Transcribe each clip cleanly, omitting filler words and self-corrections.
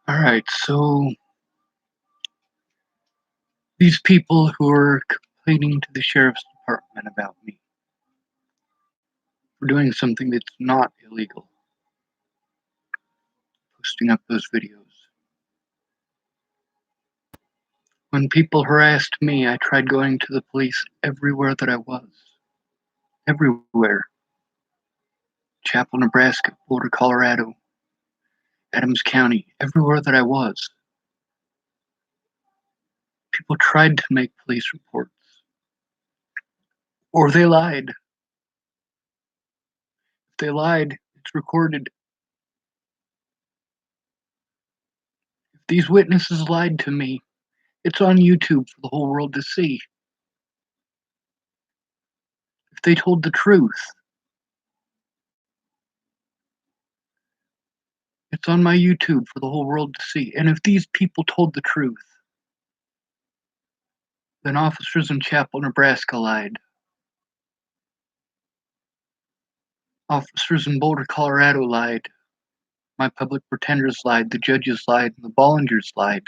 All right, so these people who are complaining to the sheriff's department about me for doing something that's not illegal, posting up those videos. When people harassed me, I tried going to the police everywhere that I was. Everywhere. Chapel, Nebraska, Boulder, Colorado, Adams County, everywhere that I was. People tried to make police reports. Or they lied. If they lied, it's recorded. If these witnesses lied to me, it's on YouTube for the whole world to see. If they told the truth, it's on my YouTube for the whole world to see. And if these people told the truth, then officers in Chapel, Nebraska lied. Officers in Boulder, Colorado lied. My public pretenders lied. The judges lied. And the Bollingers lied.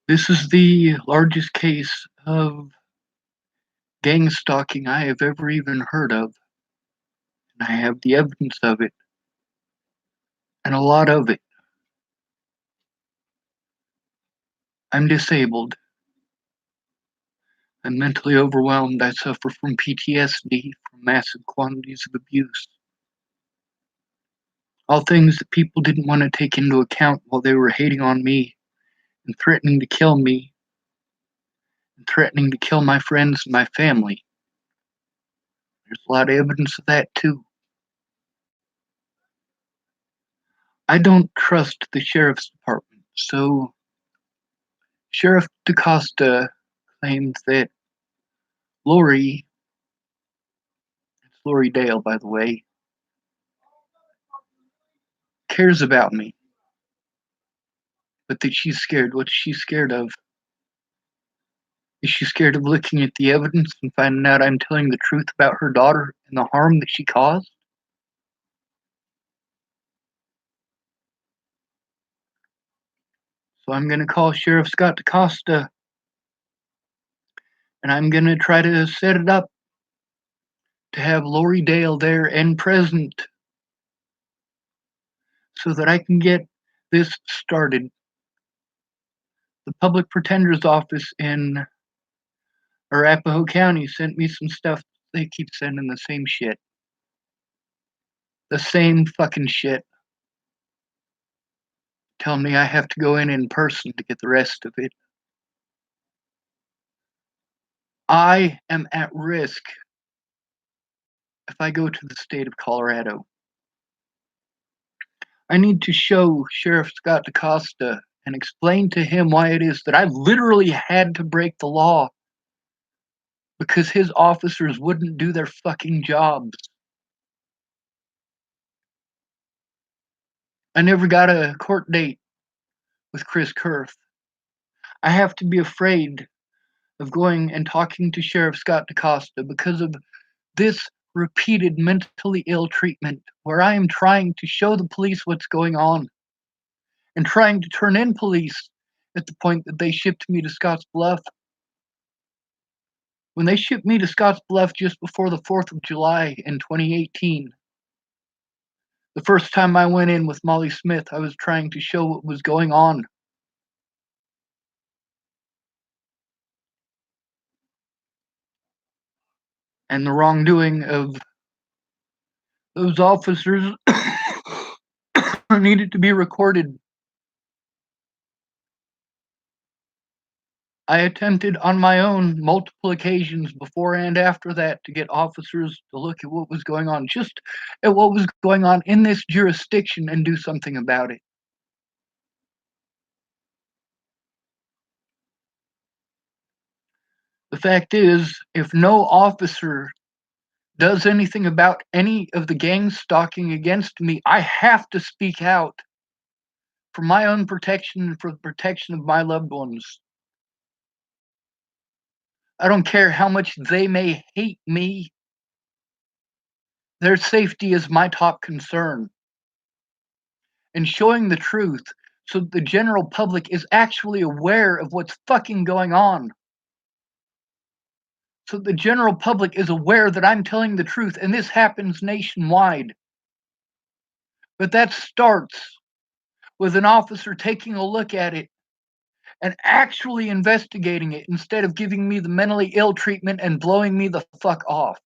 This is the largest case of gang stalking I have ever even heard of. And I have the evidence of it. And a lot of it. I'm disabled. I'm mentally overwhelmed. I suffer from PTSD from massive quantities of abuse. All things that people didn't want to take into account while they were hating on me and threatening to kill me and threatening to kill my friends and my family. There's a lot of evidence of that too. I don't trust the sheriff's department, so Sheriff decoste claims that Lori, it's Lori Dale, by the way, cares about me, but that she's scared. What's she scared of? Is she scared of looking at the evidence and finding out I'm telling the truth about her daughter and the harm that she caused? So I'm going to call Sheriff Scott decoste and I'm going to try to set it up to have Lori Dale there and present so that I can get this started. The public pretender's office in Arapahoe County sent me some stuff. They keep sending the same shit. The same fucking shit. Tell me I have to go in person to get the rest of it. I am at risk if I go to the state of Colorado. I need to show Sheriff Scott decoste and explain to him why it is that I literally had to break the law because his officers wouldn't do their fucking jobs. I never got a court date with Chris Kurth. I have to be afraid of going and talking to Sheriff Scott decoste because of this repeated mentally ill treatment where I am trying to show the police what's going on and trying to turn in police at the point that they shipped me to Scotts Bluff. When they shipped me to Scotts Bluff just before the 4th of July in 2018, the first time I went in with Molly Smith, I was trying to show what was going on. And the wrongdoing of those officers needed to be recorded. I attempted on my own multiple occasions before and after that to get officers to look at what was going on, just at what was going on in this jurisdiction and do something about it. The fact is, if no officer does anything about any of the gang stalking against me, I have to speak out for my own protection and for the protection of my loved ones. I don't care how much they may hate me. Their safety is my top concern. And showing the truth so the general public is actually aware of what's fucking going on. So the general public is aware that I'm telling the truth, and this happens nationwide. But that starts with an officer taking a look at it and actually investigating it instead of giving me the mentally ill treatment and blowing me the fuck off.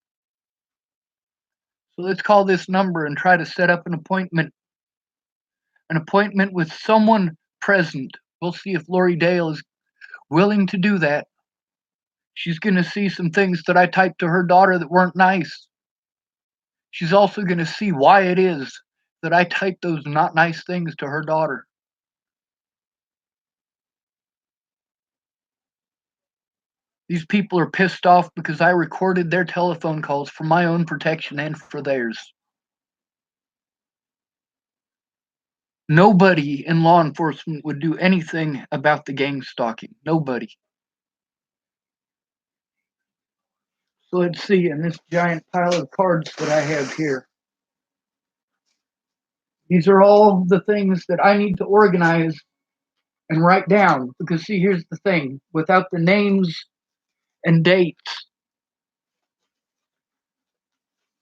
So let's call this number and try to set up an appointment with someone present. We'll see if Lori Dale is willing to do that. She's going to see some things that I typed to her daughter that weren't nice. She's also going to see why it is that I typed those not nice things to her daughter. These people are pissed off because I recorded their telephone calls for my own protection and for theirs. Nobody in law enforcement would do anything about the gang stalking. Nobody. So let's see, in this giant pile of cards that I have here, these are all the things that I need to organize and write down. Because, see, here's the thing, without the names and dates,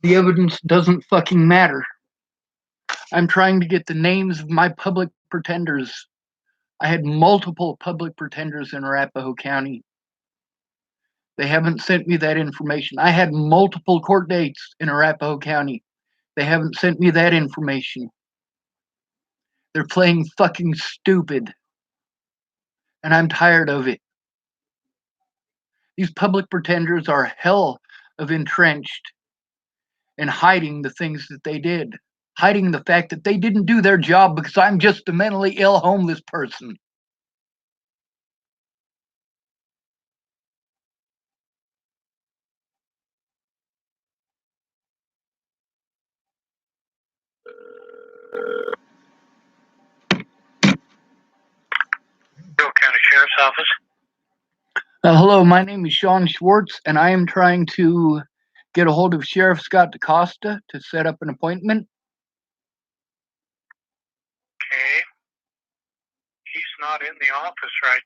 the evidence doesn't fucking matter. I'm trying to get the names of my public pretenders. I had multiple public pretenders in Arapahoe County. They haven't sent me that information. I had multiple court dates in Arapahoe County. They haven't sent me that information. They're playing fucking stupid. And I'm tired of it. These public pretenders are hell of entrenched in hiding the things that they did, hiding the fact that they didn't do their job because I'm just a mentally ill homeless person. Bill County Sheriff's Office. Hello, my name is Sean Schwartz, and I am trying to get a hold of Sheriff Scott DeCosta to set up an appointment. Okay. He's not in the office right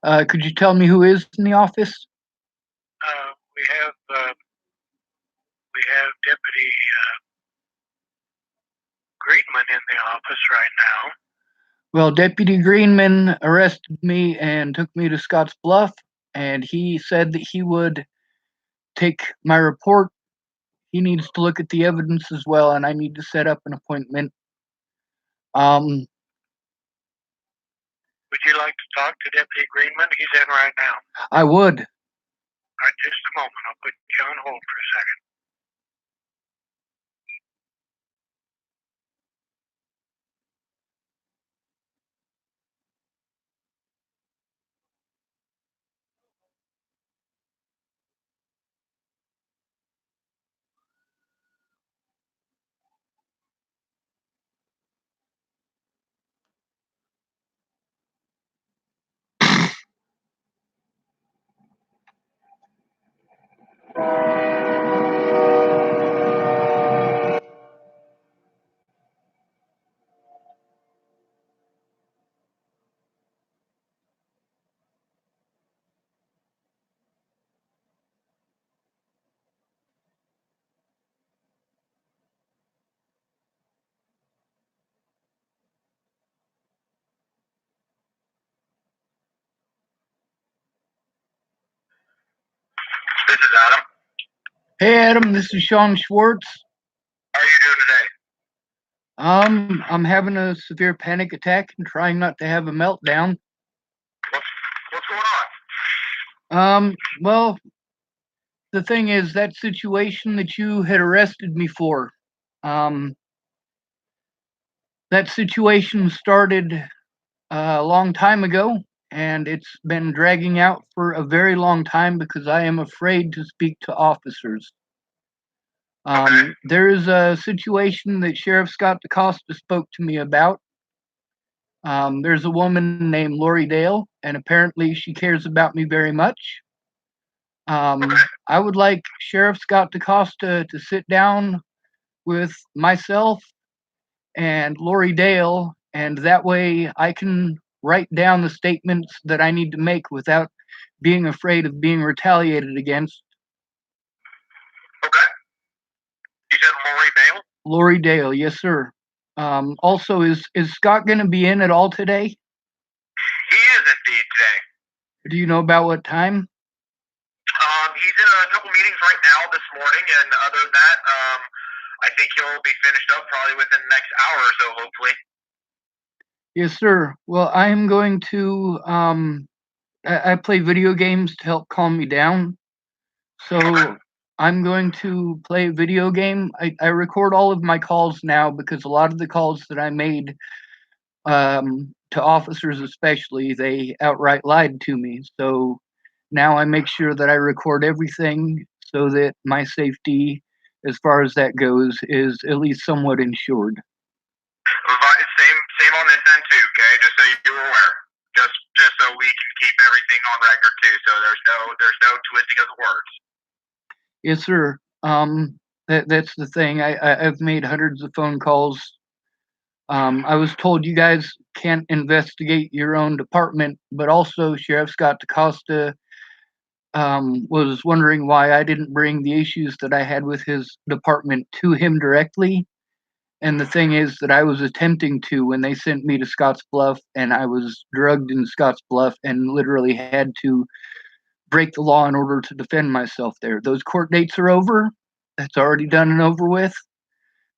now. Could you tell me who is in the office? We have Deputy Greenman in the office right now. Well, Deputy Greenman arrested me and took me to Scotts Bluff, and he said that he would take my report. He needs to look at the evidence as well, and I need to set up an appointment. Would you like to talk to Deputy Greenman? He's in right now. I would. All right, just a moment. I'll put you on hold for a second. This is Adam. Hey, Adam, this is Sean Schwartz. How are you doing today? I'm having a severe panic attack and trying not to have a meltdown. What's going on? Well, the thing is, that situation that you had arrested me for, that situation started a long time ago, and it's been dragging out for a very long time because I am afraid to speak to officers. There is a situation that Sheriff Scott DeCosta spoke to me about. There's a woman named Lori Dale, and apparently she cares about me very much. Okay. I would like Sheriff Scott DeCosta to sit down with myself and Lori Dale, and that way I can write down the statements that I need to make without being afraid of being retaliated against. Okay. You said Lori Bale? Lori Dale, yes, sir. Also, is Scott going to be in at all today? He is indeed today. Do you know about what time? He's in a couple meetings right now this morning, and other than that, I think he'll be finished up probably within the next hour or so, hopefully. Yes, sir. Well, I am going to. I play video games to help calm me down. So Okay. I'm going to play a video game. I record all of my calls now because a lot of the calls that I made to officers, especially, they outright lied to me. So now I make sure that I record everything so that my safety, as far as that goes, is at least somewhat insured. Same on this end too. Okay, just so you're aware. Just so we can keep everything on record too. So there's no twisting of the words. Yes, sir. That's the thing. I've made hundreds of phone calls. I was told you guys can't investigate your own department, but also Sheriff Scott DeCosta was wondering why I didn't bring the issues that I had with his department to him directly. And the thing is that I was attempting to when they sent me to Scotts Bluff, and I was drugged in Scotts Bluff and literally had to break the law in order to defend myself there. Those court dates are over. That's already done and over with.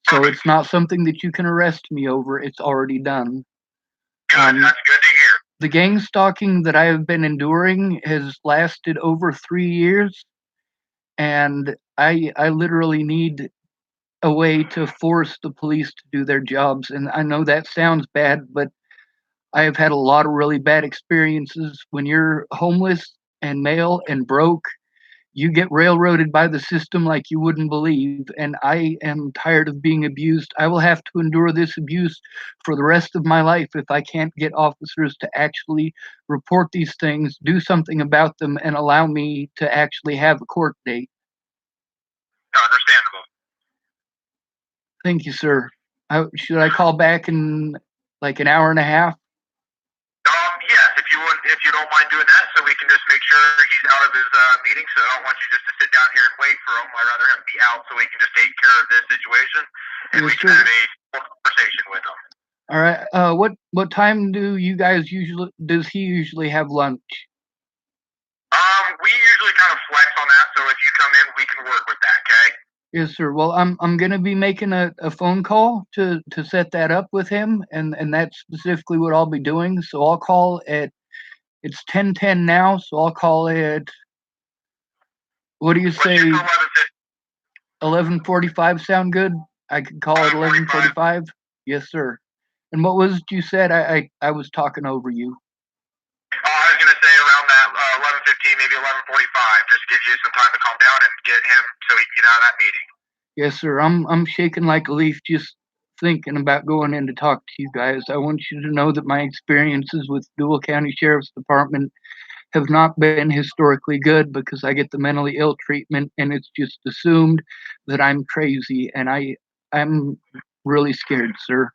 So Perfect. it's not something that you can arrest me over. It's already done. Good. Um, That's good to hear. the gang stalking that I have been enduring has lasted over 3 years, and I literally need a way to force the police to do their jobs. And I know that sounds bad, but I have had a lot of really bad experiences. When you're homeless and male and broke, you get railroaded by the system like you wouldn't believe. And I am tired of being abused. I will have to endure this abuse for the rest of my life if I can't get officers to actually report these things, do something about them, and allow me to actually have a court date. Understandable. Thank you, sir. Should I call back in like an hour and a half? Yes, if you don't mind doing that, so we can just make sure he's out of his meeting. So I don't want you just to sit down here and wait for him. I'd rather him be out so we can just take care of this situation, and Yes, we can sir. have a full conversation with him. All right. What time do you guys usually does he usually have lunch? We usually kind of flex on that, so if you come in, we can work with that. Okay. Yes, sir. Well, I'm gonna be making a phone call to set that up with him, and that's specifically what I'll be doing. So I'll call at it's 10:10 now, so I'll call at what do you Let's say? shoot for 11:50. 11:45 sound good? I could call at 11:45. 11:45. Yes, sir. And what was it you said? I was talking over you. I was gonna say around that 11:15, maybe 11:45. Just gives you some time to calm down and get him so he can get out of that meeting. Yes, sir. I'm shaking like a leaf just thinking about going in to talk to you guys. I want you to know that my experiences with Dual County Sheriff's Department have not been historically good because I get the mentally ill treatment and it's just assumed that I'm crazy and I'm really scared, sir.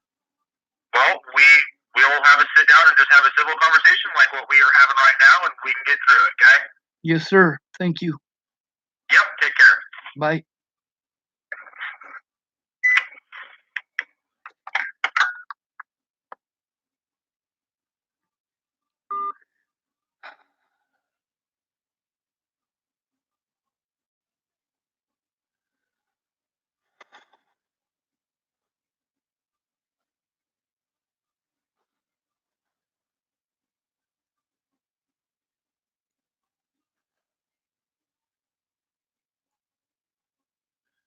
Well, we'll have a sit down and just have a civil conversation like what we are having right now, and we can get through it. Okay. Yes, sir. Thank you. Yep. Take care. Bye.